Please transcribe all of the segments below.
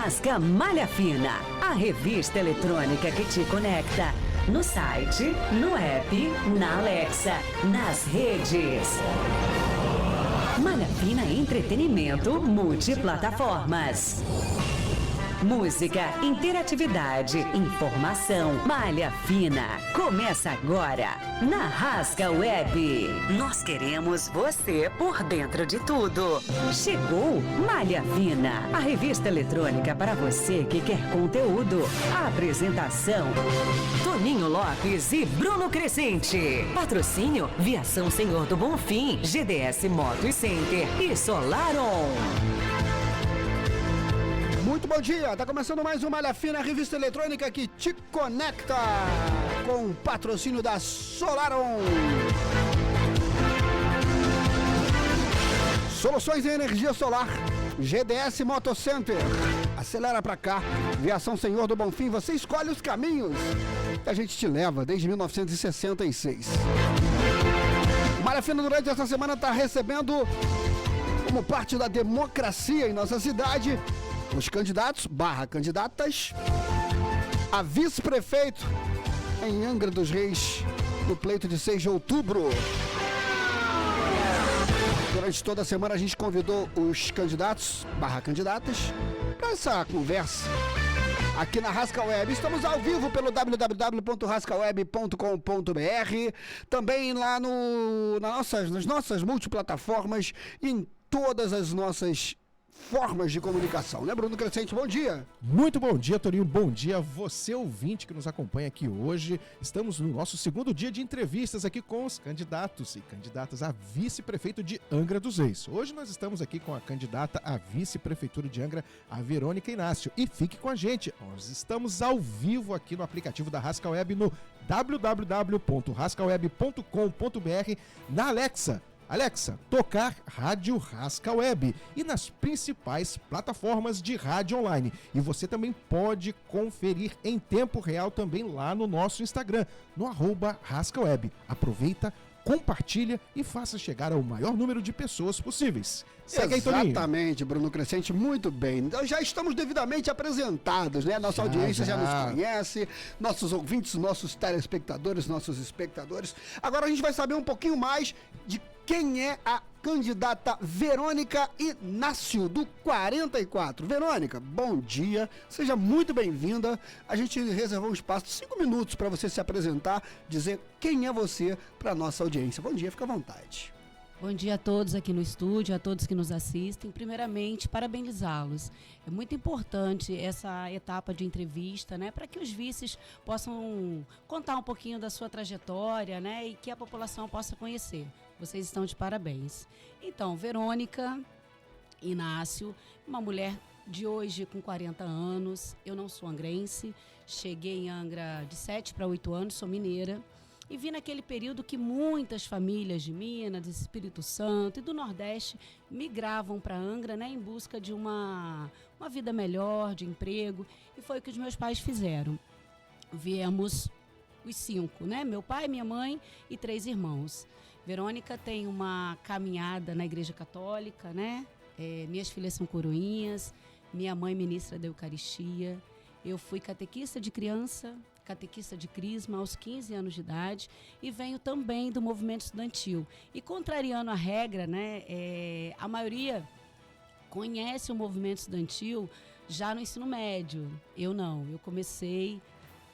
Rasca Malha Fina, a revista eletrônica que te conecta no site, no app, na Alexa, nas redes. Malha Fina Entretenimento Multiplataformas. Música, interatividade, informação. Malha Fina. Começa agora na Rasca Web. Nós queremos você por dentro de tudo. Chegou Malha Fina, a revista eletrônica para você que quer conteúdo. A apresentação: Toninho Lopes e Bruno Crescente. Patrocínio: Viação Senhor do Bonfim, GDS Moto Center e Solaron. Muito bom dia, tá começando mais um Malha Fina, a revista eletrônica que te conecta com o patrocínio da Solaron. Soluções em energia solar, GDS Moto Center. Acelera pra cá, Viação Senhor do Bonfim, você escolhe os caminhos que a gente te leva desde 1966. Malha Fina durante essa semana tá recebendo, como parte da democracia em nossa cidade, os candidatos / candidatas a vice-prefeito em Angra dos Reis, no pleito de 6 de outubro. Durante toda a semana a gente convidou os candidatos / candidatas para essa conversa aqui na Rasca Web. Estamos ao vivo pelo www.rascaweb.com.br, também lá nas nossas multiplataformas e em todas as nossas formas de comunicação, né, Bruno Crescente? Bom dia. Muito bom dia, Toninho. Bom dia a você, ouvinte, que nos acompanha aqui hoje. Estamos no nosso segundo dia de entrevistas aqui com os candidatos e candidatas a vice-prefeito de Angra dos Reis. Hoje nós estamos aqui com a candidata a vice-prefeitura de Angra, a Verônica Inácio. E fique com a gente, nós estamos ao vivo aqui no aplicativo da Rasca Web no www.rascaweb.com.br, na Alexa. Alexa, tocar Rádio Rasca Web e nas principais plataformas de rádio online. E você também pode conferir em tempo real também lá no nosso Instagram, no @RascaWeb. Aproveita, compartilha e faça chegar ao maior número de pessoas possíveis. Segue aí, Toninho. Exatamente, Bruno Crescente, muito bem. Então já estamos devidamente apresentados, né? Nossa audiência já nos conhece, nossos ouvintes, nossos telespectadores, nossos espectadores. Agora a gente vai saber um pouquinho mais de quem é a candidata Verônica Inácio, do 44. Verônica, bom dia, seja muito bem-vinda. A gente reservou um espaço de 5 minutos para você se apresentar, dizer quem é você para a nossa audiência. Bom dia, fica à vontade. Bom dia a todos aqui no estúdio, a todos que nos assistem. Primeiramente, parabenizá-los. É muito importante essa etapa de entrevista, né, para que os vices possam contar um pouquinho da sua trajetória, né, e que a população possa conhecer. Vocês estão de parabéns. Então, Verônica Inácio, uma mulher de hoje com 40 anos. Eu não sou angrense, cheguei em Angra de 7 para 8 anos, sou mineira. E vi naquele período que muitas famílias de Minas, do Espírito Santo e do Nordeste migravam para Angra, né, em busca de uma vida melhor, de emprego. E foi o que os meus pais fizeram. Viemos os 5, né? Meu pai, minha mãe e 3 irmãos. Verônica tem uma caminhada na Igreja Católica, né? Minhas filhas são coroinhas, minha mãe ministra da Eucaristia. Eu fui catequista de criança, catequista de crisma aos 15 anos de idade e venho também do movimento estudantil. E contrariando a regra, né, a maioria conhece o movimento estudantil já no ensino médio. Eu não, eu comecei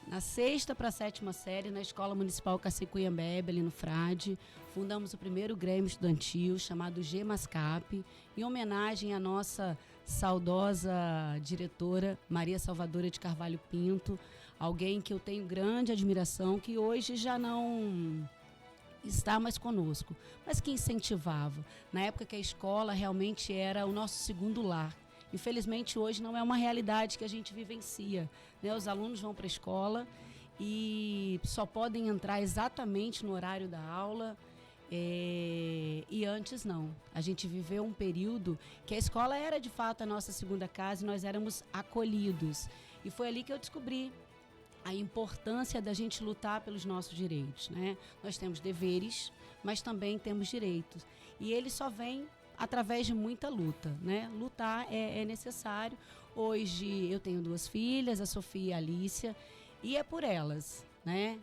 na 6ª para a 7ª série na Escola Municipal Cacicuyambebe, ali no Frade. Fundamos o primeiro grêmio estudantil chamado GMASCAP, em homenagem à nossa saudosa diretora Maria Salvadora de Carvalho Pinto, alguém que eu tenho grande admiração, que hoje já não está mais conosco, mas que incentivava. Na época que a escola realmente era o nosso segundo lar. Infelizmente, hoje não é uma realidade que a gente vivencia, né? Os alunos vão para a escola e só podem entrar exatamente no horário da aula, e antes não. A gente viveu um período que a escola era de fato a nossa segunda casa e nós éramos acolhidos. E foi ali que eu descobri a importância da gente lutar pelos nossos direitos, né? Nós temos deveres, mas também temos direitos. E eles só vêm através de muita luta, né? Lutar é necessário. Hoje eu tenho 2 filhas, a Sofia e a Alícia, e é por elas, né?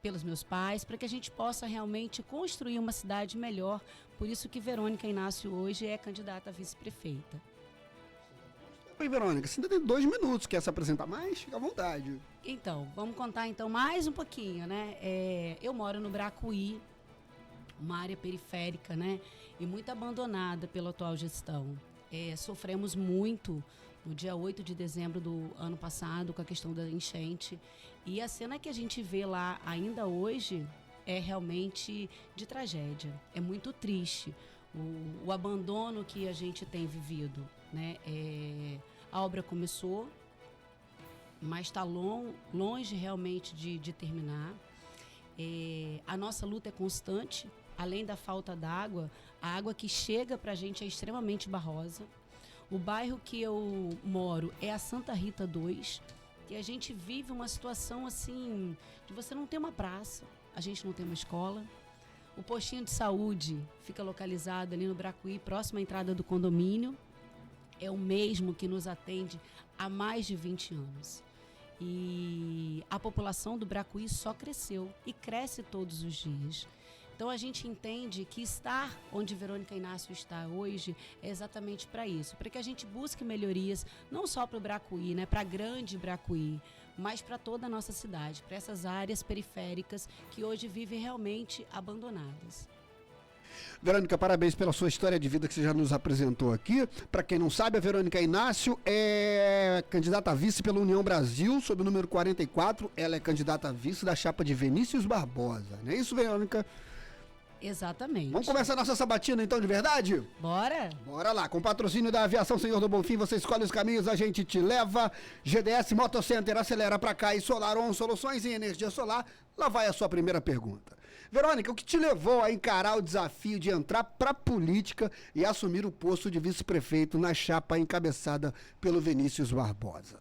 Pelos meus pais, para que a gente possa realmente construir uma cidade melhor. Por isso que Verônica Inácio hoje é candidata a vice-prefeita. Oi, Verônica, você ainda tem 2 minutos, quer se apresentar mais? Fica à vontade. Então, vamos contar então mais um pouquinho, né? Eu moro no Bracuí, uma área periférica, né? E muito abandonada pela atual gestão. Sofremos muito no dia 8 de dezembro do ano passado com a questão da enchente. E a cena que a gente vê lá ainda hoje é realmente de tragédia. É muito triste o abandono que a gente tem vivido, né? A obra começou, mas está longe realmente de terminar. A nossa luta é constante. Além da falta d'água, a água que chega para a gente é extremamente barrosa. O bairro que eu moro é a Santa Rita 2, que a gente vive uma situação assim, de você não ter uma praça, a gente não tem uma escola. O postinho de saúde fica localizado ali no Bracuí, próximo à entrada do condomínio. É o mesmo que nos atende há mais de 20 anos. E a população do Bracuí só cresceu e cresce todos os dias. Então a gente entende que estar onde Verônica Inácio está hoje é exatamente para isso, para que a gente busque melhorias não só para o Bracuí, né, para a grande Bracuí, mas para toda a nossa cidade, para essas áreas periféricas que hoje vivem realmente abandonadas. Verônica, parabéns pela sua história de vida que você já nos apresentou aqui. Para quem não sabe, a Verônica Inácio é candidata a vice pela União Brasil, sob o número 44. Ela é candidata a vice da chapa de Vinícius Barbosa. Não é isso, Verônica? Exatamente. Vamos começar nossa sabatina, então, de verdade? Bora? Bora lá. Com patrocínio da Aviação Senhor do Bonfim, você escolhe os caminhos, a gente te leva. GDS Motocenter, acelera pra cá. E SolarOn, soluções em energia solar. Lá vai a sua primeira pergunta. Verônica, o que te levou a encarar o desafio de entrar pra política e assumir o posto de vice-prefeito na chapa encabeçada pelo Vinícius Barbosa?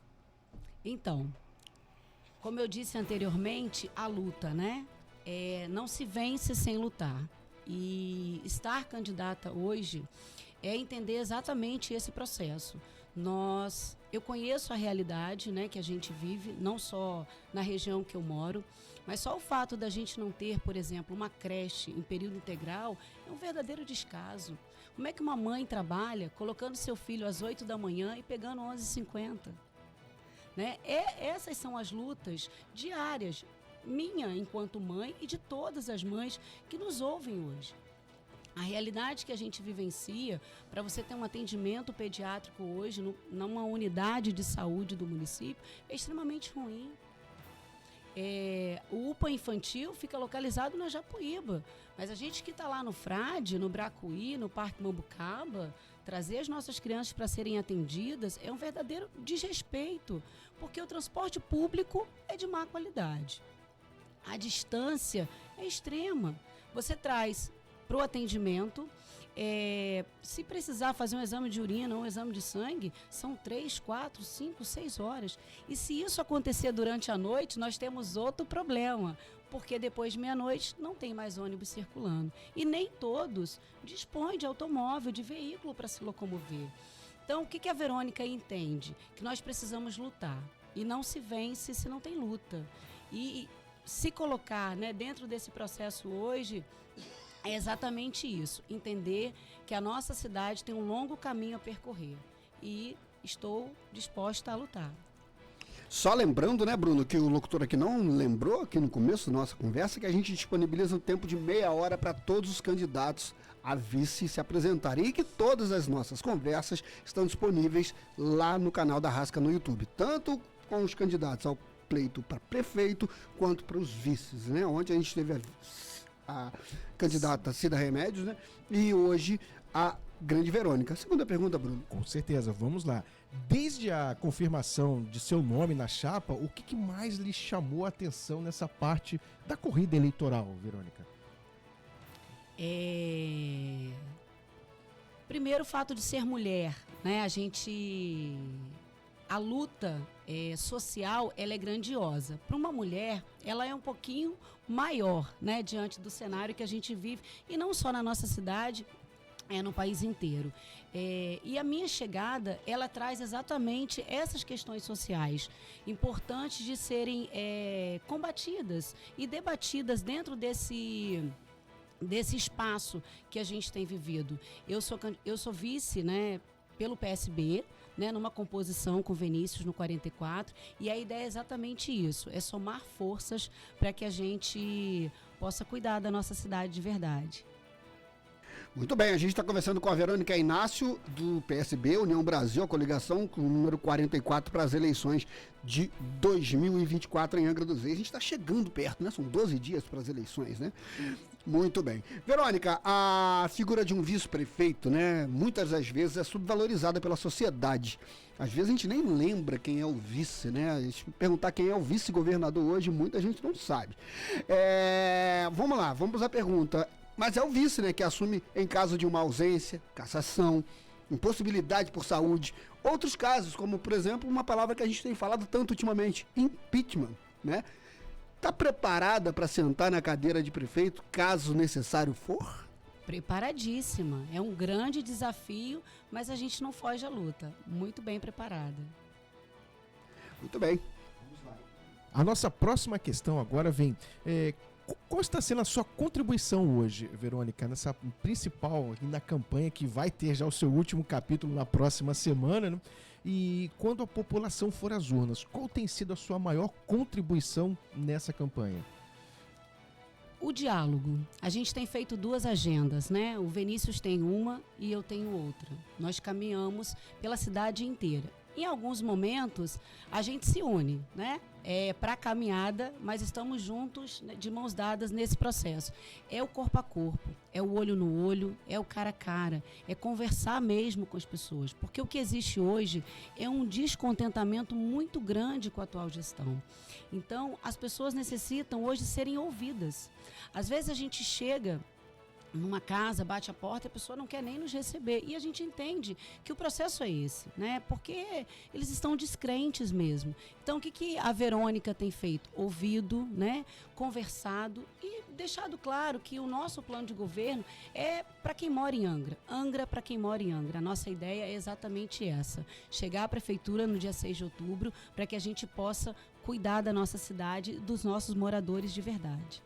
Então, como eu disse anteriormente, a luta, né? Não se vence sem lutar. E estar candidata hoje é entender exatamente esse processo. Eu conheço a realidade, né, que a gente vive, não só na região que eu moro, mas só o fato da gente não ter, por exemplo, uma creche em período integral é um verdadeiro descaso. Como é que uma mãe trabalha colocando seu filho às 8 da manhã e pegando 11h50? Né? Essas são as lutas diárias, minha enquanto mãe e de todas as mães que nos ouvem hoje. A realidade que a gente vivencia, para você ter um atendimento pediátrico hoje numa unidade de saúde do município, é extremamente ruim. O UPA infantil fica localizado na Japuíba, mas a gente que está lá no Frade, no Bracuí, no Parque Mambucaba, trazer as nossas crianças para serem atendidas é um verdadeiro desrespeito, porque o transporte público é de má qualidade. A distância é extrema. Você traz para o atendimento, se precisar fazer um exame de urina ou um exame de sangue, são 3, 4, 5, 6 horas. E se isso acontecer durante a noite, nós temos outro problema, porque depois de meia-noite não tem mais ônibus circulando. E nem todos dispõem de automóvel, de veículo para se locomover. Então, o que a Verônica entende? Que nós precisamos lutar. E não se vence se não tem luta. E se colocar, né, dentro desse processo hoje é exatamente isso, entender que a nossa cidade tem um longo caminho a percorrer e estou disposta a lutar. Só lembrando, né, Bruno, que o locutor aqui não lembrou, aqui no começo da nossa conversa, que a gente disponibiliza um tempo de meia hora para todos os candidatos a vice se apresentarem e que todas as nossas conversas estão disponíveis lá no canal da Rasca no YouTube, tanto com os candidatos ao pleito para prefeito quanto para os vices, né, onde a gente teve a candidata Cida Remédios, né, e hoje a grande Verônica. Segunda pergunta, Bruno. Com certeza, vamos lá. Desde a confirmação de seu nome na chapa, o que mais lhe chamou a atenção nessa parte da corrida eleitoral, Verônica? Primeiro, o fato de ser mulher, né? A luta social, ela é grandiosa. Para uma mulher, ela é um pouquinho maior, né? Diante do cenário que a gente vive, e não só na nossa cidade, no país inteiro. E a minha chegada, ela traz exatamente essas questões sociais, importantes de serem combatidas e debatidas dentro desse espaço que a gente tem vivido. Eu sou vice, né, pelo PSB, né, numa composição com Vinícius no 44, e a ideia é exatamente isso, é somar forças para que a gente possa cuidar da nossa cidade de verdade. Muito bem, a gente está conversando com a Verônica Inácio, do PSB, União Brasil, a coligação com o número 44 para as eleições de 2024 em Angra dos Reis. A gente está chegando perto, né? São 12 dias para as eleições, né? Muito bem. Verônica, a figura de um vice-prefeito, né? Muitas das vezes é subvalorizada pela sociedade. Às vezes a gente nem lembra quem é o vice, né? A gente perguntar quem é o vice-governador hoje, muita gente não sabe. Vamos lá, vamos à pergunta. Mas é o vice, né, que assume em caso de uma ausência, cassação, impossibilidade por saúde. Outros casos, como, por exemplo, uma palavra que a gente tem falado tanto ultimamente, impeachment, né? Está preparada para sentar na cadeira de prefeito, caso necessário for? Preparadíssima. É um grande desafio, mas a gente não foge à luta. Muito bem preparada. Muito bem. A nossa próxima questão agora vem... Qual está sendo a sua contribuição hoje, Verônica, nessa principal, na campanha que vai ter já o seu último capítulo na próxima semana, né? E quando a população for às urnas, qual tem sido a sua maior contribuição nessa campanha? O diálogo. A gente tem feito 2 agendas, né? O Vinícius tem uma e eu tenho outra. Nós caminhamos pela cidade inteira. Em alguns momentos, a gente se une, né? Para a caminhada, mas estamos juntos, né, de mãos dadas nesse processo. É o corpo a corpo, é o olho no olho, é o cara a cara, é conversar mesmo com as pessoas. Porque o que existe hoje é um descontentamento muito grande com a atual gestão. Então, as pessoas necessitam hoje serem ouvidas. Às vezes a gente chega numa casa, bate a porta, a pessoa não quer nem nos receber. E a gente entende que o processo é esse, né? Porque eles estão descrentes mesmo. Então, o que a Verônica tem feito? Ouvido, né? Conversado e deixado claro que o nosso plano de governo é para quem mora em Angra. Angra para quem mora em Angra. A nossa ideia é exatamente essa. Chegar à prefeitura no dia 6 de outubro para que a gente possa cuidar da nossa cidade, dos nossos moradores de verdade.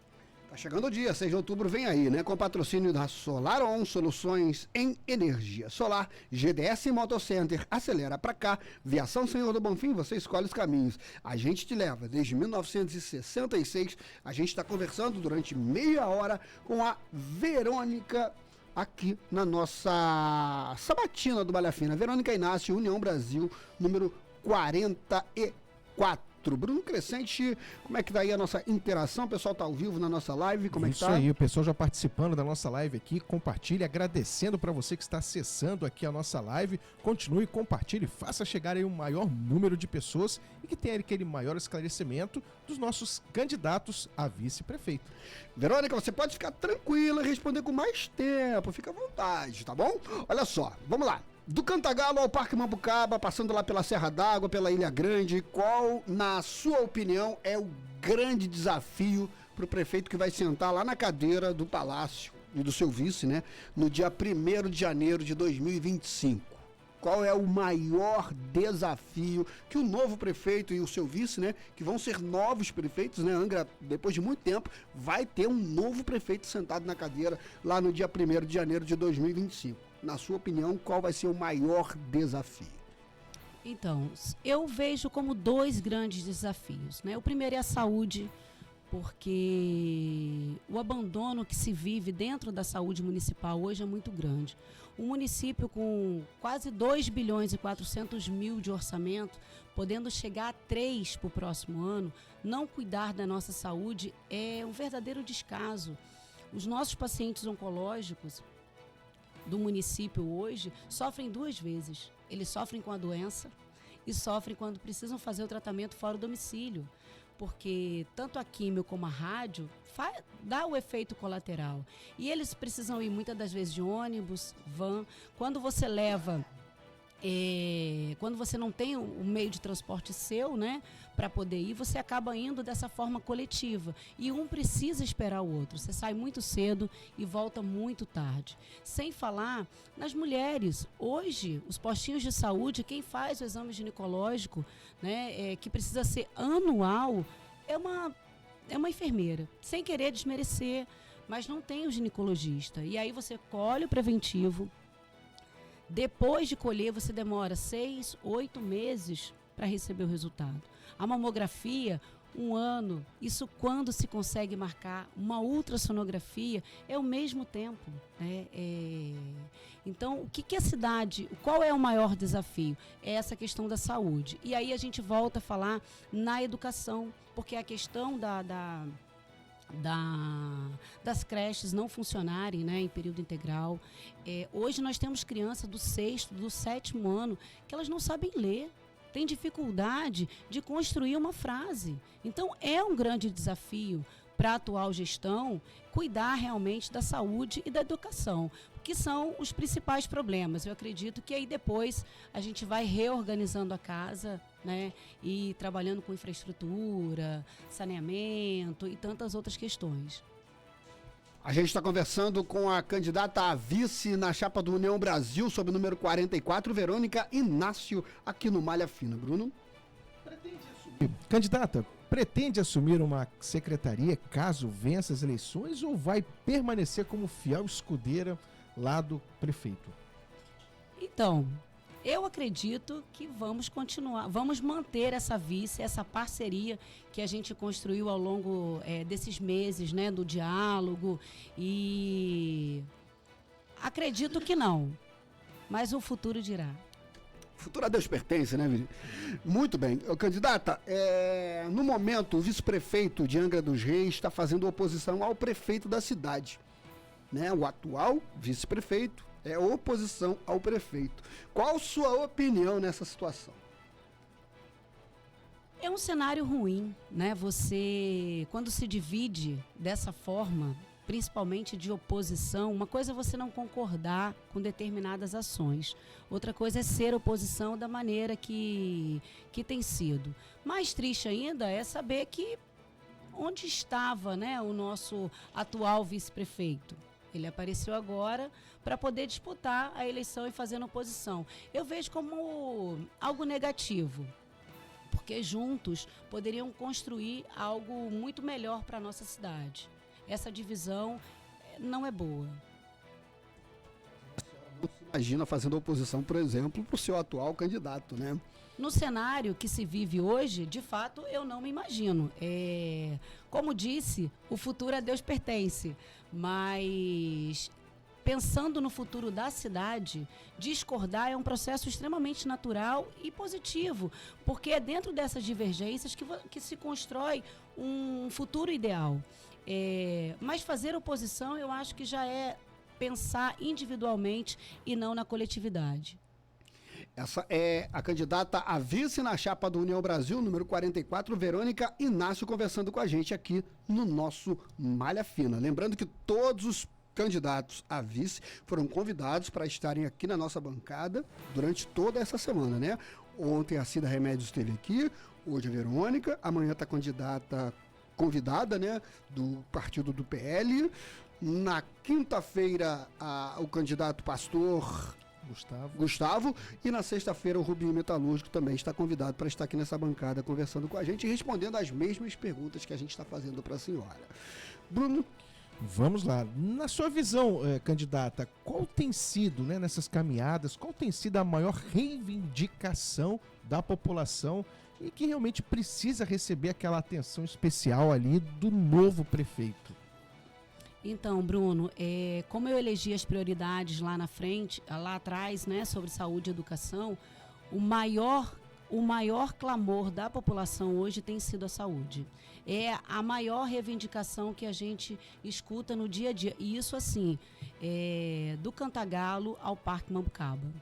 Tá chegando o dia, 6 de outubro vem aí, né? Com patrocínio da SolarOn, soluções em energia solar, GDS Motocenter, acelera pra cá, Viação Senhor do Bonfim, você escolhe os caminhos. A gente te leva, desde 1966, a gente está conversando durante meia hora com a Verônica aqui na nossa sabatina do Malha Fina. Verônica Inácio, União Brasil, número 44. Bruno Crescente, como é que tá aí a nossa interação? O pessoal tá ao vivo na nossa live, como é que tá? Isso aí, o pessoal já participando da nossa live aqui, compartilhe, agradecendo para você que está acessando aqui a nossa live, continue, compartilhe, faça chegar aí um maior número de pessoas e que tenha aquele maior esclarecimento dos nossos candidatos a vice-prefeito. Verônica, você pode ficar tranquila e responder com mais tempo, fica à vontade, tá bom? Olha só, vamos lá. Do Cantagalo ao Parque Mambucaba, passando lá pela Serra d'Água, pela Ilha Grande, qual, na sua opinião, é o grande desafio para o prefeito que vai sentar lá na cadeira do Palácio e do seu vice, né, no dia 1º de janeiro de 2025? Qual é o maior desafio que o novo prefeito e o seu vice, né, que vão ser novos prefeitos, né, Angra, depois de muito tempo, vai ter um novo prefeito sentado na cadeira lá no dia 1º de janeiro de 2025. Na sua opinião, qual vai ser o maior desafio? Então, eu vejo como 2 grandes desafios, né? O primeiro é a saúde, porque o abandono que se vive dentro da saúde municipal hoje é muito grande. Um município com quase 2 bilhões e 400 mil de orçamento, podendo chegar a 3 para o próximo ano, não cuidar da nossa saúde é um verdadeiro descaso. Os nossos pacientes oncológicos do município hoje sofrem 2 vezes. Eles sofrem com a doença e sofrem quando precisam fazer o tratamento fora do domicílio, porque tanto a químio como a rádio dá o efeito colateral. E eles precisam ir muitas das vezes de ônibus, van. Quando você leva quando você não tem o meio de transporte seu, né, para poder ir, você acaba indo dessa forma coletiva. E um precisa esperar o outro. Você sai muito cedo e volta muito tarde. Sem falar nas mulheres. Hoje, os postinhos de saúde, quem faz o exame ginecológico, né, que precisa ser anual, é uma enfermeira. Sem querer desmerecer, mas não tem o ginecologista. E aí você colhe o preventivo. Depois de colher, você demora 6, 8 meses para receber o resultado. A mamografia, 1 ano. Isso quando se consegue marcar. Uma ultrassonografia é o mesmo tempo. Né? Então, o que a cidade, qual é o maior desafio? É essa questão da saúde. E aí a gente volta a falar na educação, porque a questão das creches não funcionarem, né, em período integral. Hoje nós temos crianças do 6º, do 7º ano que elas não sabem ler, têm dificuldade de construir uma frase. Então é um grande desafio para a atual gestão cuidar realmente da saúde e da educação, que são os principais problemas. Eu acredito que aí depois a gente vai reorganizando a casa, né, e trabalhando com infraestrutura, saneamento e tantas outras questões. A gente está conversando com a candidata a vice na chapa do União Brasil, sob o número 44, Verônica Inácio, aqui no Malha Fina. Bruno? Candidata, pretende assumir uma secretaria caso vença as eleições ou vai permanecer como fiel escudeira lá do prefeito? Então, eu acredito que vamos continuar, vamos manter essa vice, essa parceria que a gente construiu ao longo desses meses, né, do diálogo, e acredito que não, mas o futuro dirá. Futuro a Deus pertence, né, Vini? Muito bem. Candidata, no momento, o vice-prefeito de Angra dos Reis está fazendo oposição ao prefeito da cidade. Né? O atual vice-prefeito é oposição ao prefeito. Qual sua opinião nessa situação? É um cenário ruim, né? Você, quando se divide dessa forma, principalmente de oposição, uma coisa é você não concordar com determinadas ações, outra coisa é ser oposição da maneira que tem sido. Mais triste ainda é saber que onde estava, né, o nosso atual vice-prefeito. Ele apareceu agora para poder disputar a eleição e fazer oposição. Eu vejo como algo negativo, porque juntos poderiam construir algo muito melhor para a nossa cidade. Essa divisão não é boa. Imagina fazendo oposição, por exemplo, para o seu atual candidato, né? No cenário que se vive hoje, de fato, eu não me imagino. Como disse, o futuro a Deus pertence, mas pensando no futuro da cidade, discordar é um processo extremamente natural e positivo, porque é dentro dessas divergências que se constrói um futuro ideal. Mas fazer oposição, eu acho que já é pensar individualmente e não na coletividade. Essa é a candidata a vice na chapa do União Brasil, número 44, Verônica Inácio, conversando com a gente aqui no nosso Malha Fina. Lembrando que todos os candidatos a vice foram convidados para estarem aqui na nossa bancada durante toda essa semana, né? Ontem a Cida Remédios esteve aqui, hoje a Verônica, amanhã está convidada, né, do partido do PL. Na quinta-feira, o candidato pastor Gustavo, e na sexta-feira o Rubinho Metalúrgico também está convidado para estar aqui nessa bancada conversando com a gente e respondendo as mesmas perguntas que a gente está fazendo para a senhora. Bruno? Vamos lá. Na sua visão, candidata, qual tem sido, né, nessas caminhadas, qual tem sido a maior reivindicação da população e que realmente precisa receber aquela atenção especial ali do novo prefeito? Então, Bruno, como eu elegi as prioridades lá atrás, né, sobre saúde e educação, o maior clamor da população hoje tem sido a saúde. É a maior reivindicação que a gente escuta no dia a dia. E isso, assim, do Cantagalo ao Parque Mambucaba.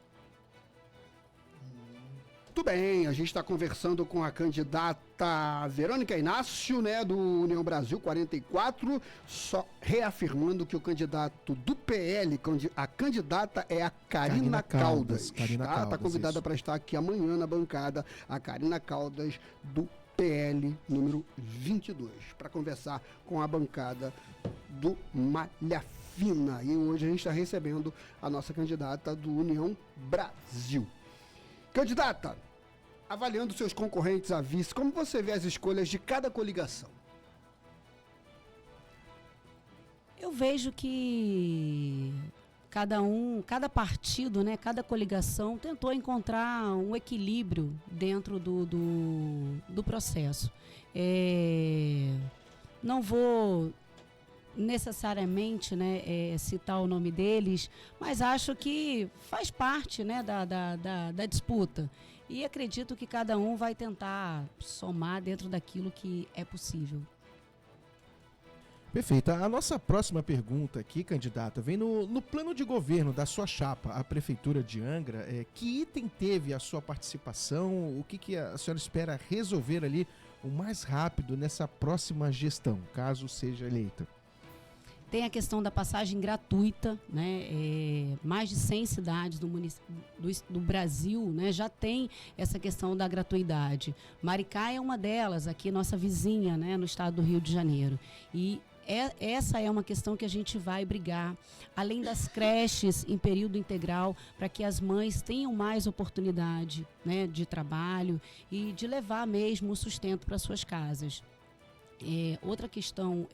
Muito Muito bem, a gente está conversando com a candidata Verônica Inácio, né, do União Brasil 44, só reafirmando que o candidato do PL, a candidata é a Carina Caldas. Carina Caldas, tá convidada isso. para estar aqui amanhã na bancada, a Carina Caldas do PL número 22, para conversar com a bancada do Malha Fina. E hoje a gente está recebendo a nossa candidata do União Brasil. Candidata, avaliando seus concorrentes à vice, como você vê as escolhas de cada coligação? Eu vejo que cada partido, né, cada coligação tentou encontrar um equilíbrio dentro do processo. Não vou necessariamente, né, citar o nome deles, mas acho que faz parte, né, da disputa. E acredito que cada um vai tentar somar dentro daquilo que é possível. Perfeito. A nossa próxima pergunta aqui, candidata, vem no plano de governo da sua chapa, a Prefeitura de Angra. Que item teve a sua participação? O que a senhora espera resolver ali o mais rápido nessa próxima gestão, caso seja eleita? Tem a questão da passagem gratuita, né? Mais de 100 cidades do Brasil, né, já tem essa questão da gratuidade. Maricá é uma delas, aqui nossa vizinha, né, no estado do Rio de Janeiro. E essa é uma questão que a gente vai brigar, além das creches em período integral, para que as mães tenham mais oportunidade, né, de trabalho e de levar mesmo o sustento para suas casas. Outra questão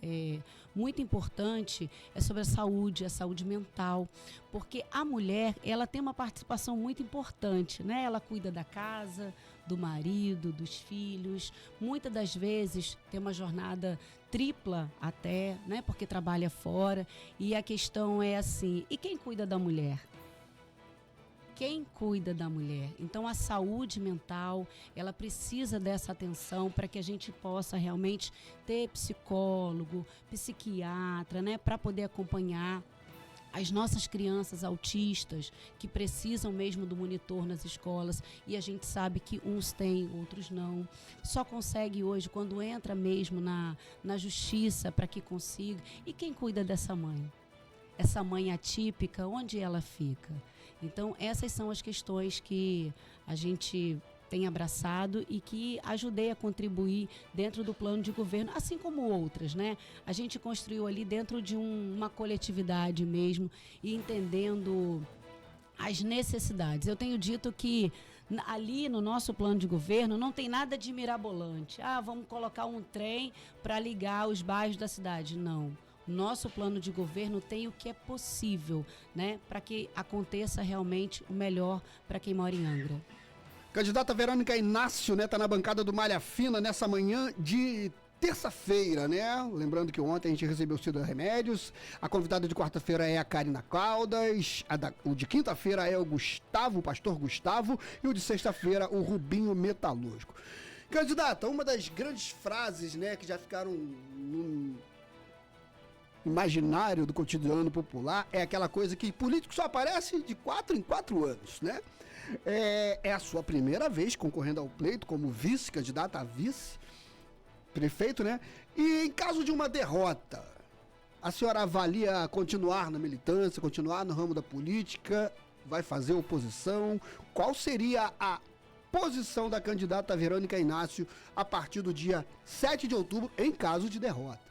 muito importante é sobre a saúde mental, porque a mulher, ela tem uma participação muito importante, né? Ela cuida da casa, do marido, dos filhos, muitas das vezes tem uma jornada tripla até, né? Porque trabalha fora, e a questão é assim, e quem cuida da mulher? Quem cuida da mulher? Então, a saúde mental, ela precisa dessa atenção para que a gente possa realmente ter psicólogo, psiquiatra, né, para poder acompanhar as nossas crianças autistas que precisam mesmo do monitor nas escolas, e a gente sabe que uns têm, outros não. Só consegue hoje quando entra mesmo na justiça para que consiga. E quem cuida dessa mãe? Essa mãe atípica, onde ela fica? Então, essas são as questões que a gente tem abraçado e que ajudei a contribuir dentro do plano de governo, assim como outras, né? A gente construiu ali dentro de uma coletividade mesmo e entendendo as necessidades. Eu tenho dito que ali no nosso plano de governo não tem nada de mirabolante. Vamos colocar um trem para ligar os bairros da cidade. Não. Nosso plano de governo tem o que é possível, né, para que aconteça realmente o melhor para quem mora em Angra. Candidata Verônica Inácio, né, tá na bancada do Malha Fina nessa manhã de terça-feira, né? Lembrando que ontem a gente recebeu o Cida Remédios, a convidada de quarta-feira é a Carina Caldas, o de quinta-feira é o pastor Gustavo, e o de sexta-feira o Rubinho Metalúrgico. Candidata, uma das grandes frases, né, que já ficaram no imaginário do cotidiano popular é aquela coisa que político só aparece de 4 em 4 anos, né? É a sua primeira vez concorrendo ao pleito como vice-candidata a vice-prefeito, né? E em caso de uma derrota, a senhora avalia continuar na militância, continuar no ramo da política, vai fazer oposição? Qual seria a posição da candidata Verônica Inácio a partir do dia 7 de outubro em caso de derrota?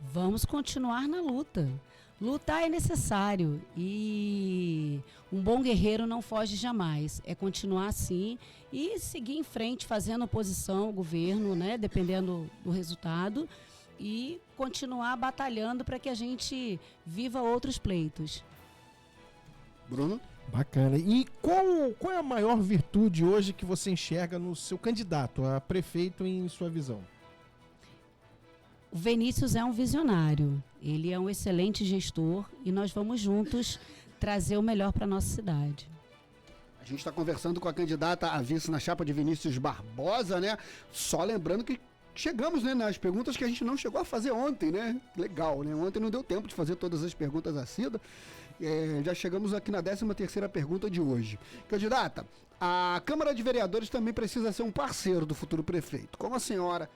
Vamos continuar na luta. Lutar é necessário e um bom guerreiro não foge jamais. É continuar assim e seguir em frente, fazendo oposição ao governo, né, dependendo do resultado, e continuar batalhando para que a gente viva outros pleitos. Bruno? Bacana. E qual é a maior virtude hoje que você enxerga no seu candidato a prefeito em sua visão? O Vinícius é um visionário, ele é um excelente gestor e nós vamos juntos trazer o melhor para a nossa cidade. A gente está conversando com a candidata a vice na chapa de Vinícius Barbosa, né? Só lembrando que chegamos, né, nas perguntas que a gente não chegou a fazer ontem, né? Legal, né? Ontem não deu tempo de fazer todas as perguntas a Cida. Já chegamos aqui na 13ª pergunta de hoje. Candidata, a Câmara de Vereadores também precisa ser um parceiro do futuro prefeito. Como a senhora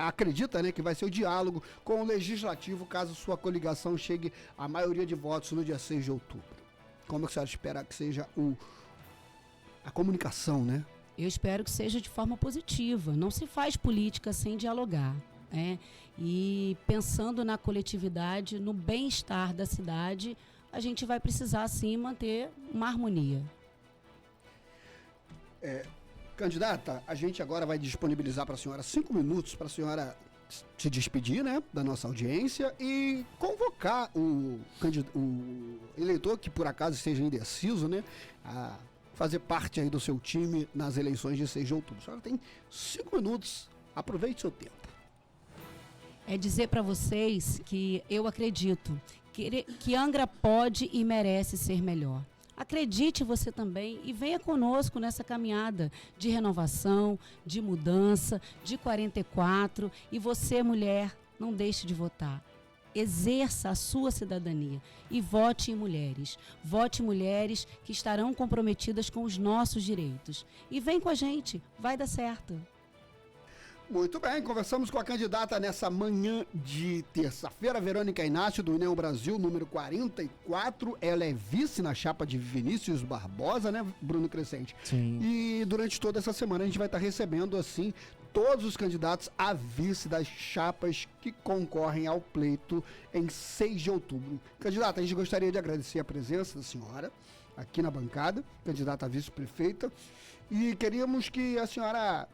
acredita, né, que vai ser o diálogo com o Legislativo caso sua coligação chegue à maioria de votos no dia 6 de outubro? Como a senhora espera que seja a comunicação, né? Eu espero que seja de forma positiva. Não se faz política sem dialogar, né? E pensando na coletividade, no bem-estar da cidade, a gente vai precisar, sim, manter uma harmonia. Candidata, a gente agora vai disponibilizar para a senhora 5 minutos para a senhora se despedir, né, da nossa audiência e convocar o eleitor que por acaso esteja indeciso, né, a fazer parte aí do seu time nas eleições de 6 de outubro. A senhora tem 5 minutos, aproveite seu tempo. É dizer para vocês que eu acredito que Angra pode e merece ser melhor. Acredite você também e venha conosco nessa caminhada de renovação, de mudança, de 44. E você, mulher, não deixe de votar. Exerça a sua cidadania e vote em mulheres. Vote em mulheres que estarão comprometidas com os nossos direitos. E vem com a gente, vai dar certo. Muito bem, conversamos com a candidata nessa manhã de terça-feira, Verônica Inácio, do União Brasil, número 44. Ela é vice na chapa de Vinícius Barbosa, né, Bruno Crescente? Sim. E durante toda essa semana a gente vai estar recebendo, assim, todos os candidatos a vice das chapas que concorrem ao pleito em 6 de outubro. Candidata, a gente gostaria de agradecer a presença da senhora aqui na bancada, candidata a vice-prefeita, e queríamos que a senhora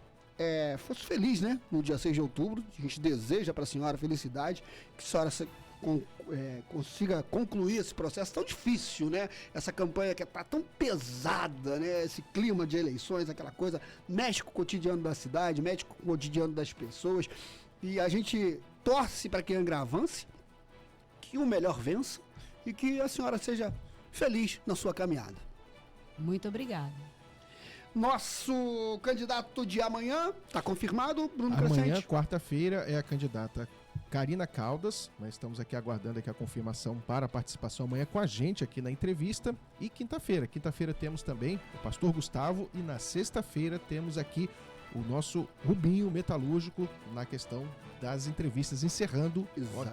fosse feliz, né, no dia 6 de outubro. A gente deseja para a senhora felicidade, que a senhora consiga concluir esse processo tão difícil, né, essa campanha que está tão pesada, né, esse clima de eleições, aquela coisa, mexe com o cotidiano da cidade, mexe com o cotidiano das pessoas, e a gente torce para que Angra avance, que o melhor vença e que a senhora seja feliz na sua caminhada. Muito obrigada. Nosso candidato de amanhã, está confirmado, Bruno Amanhã, Crescente? quarta-feira, é a candidata Karina Caldas. Nós estamos aqui aguardando aqui a confirmação para a participação amanhã com a gente aqui na entrevista. E quinta-feira temos também o pastor Gustavo e na sexta-feira temos aqui o nosso Rubinho Metalúrgico na questão das entrevistas, encerrando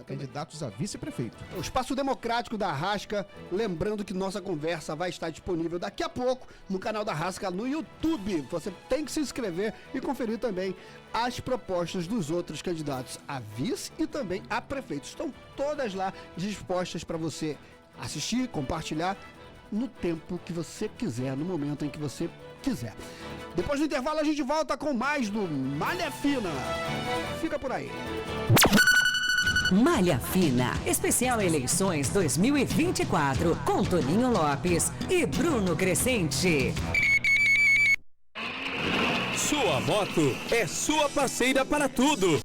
candidatos a vice-prefeito. O Espaço Democrático da Rasca, lembrando que nossa conversa vai estar disponível daqui a pouco no canal da Rasca no YouTube. Você tem que se inscrever e conferir também as propostas dos outros candidatos a vice e também a prefeito. Estão todas lá dispostas para você assistir, compartilhar no tempo que você quiser, no momento em que você quiser. Depois do intervalo a gente volta com mais do Malha Fina. Fica por aí. Malha Fina, especial eleições 2024, com Toninho Lopes e Bruno Crescente. Sua moto é sua parceira para tudo.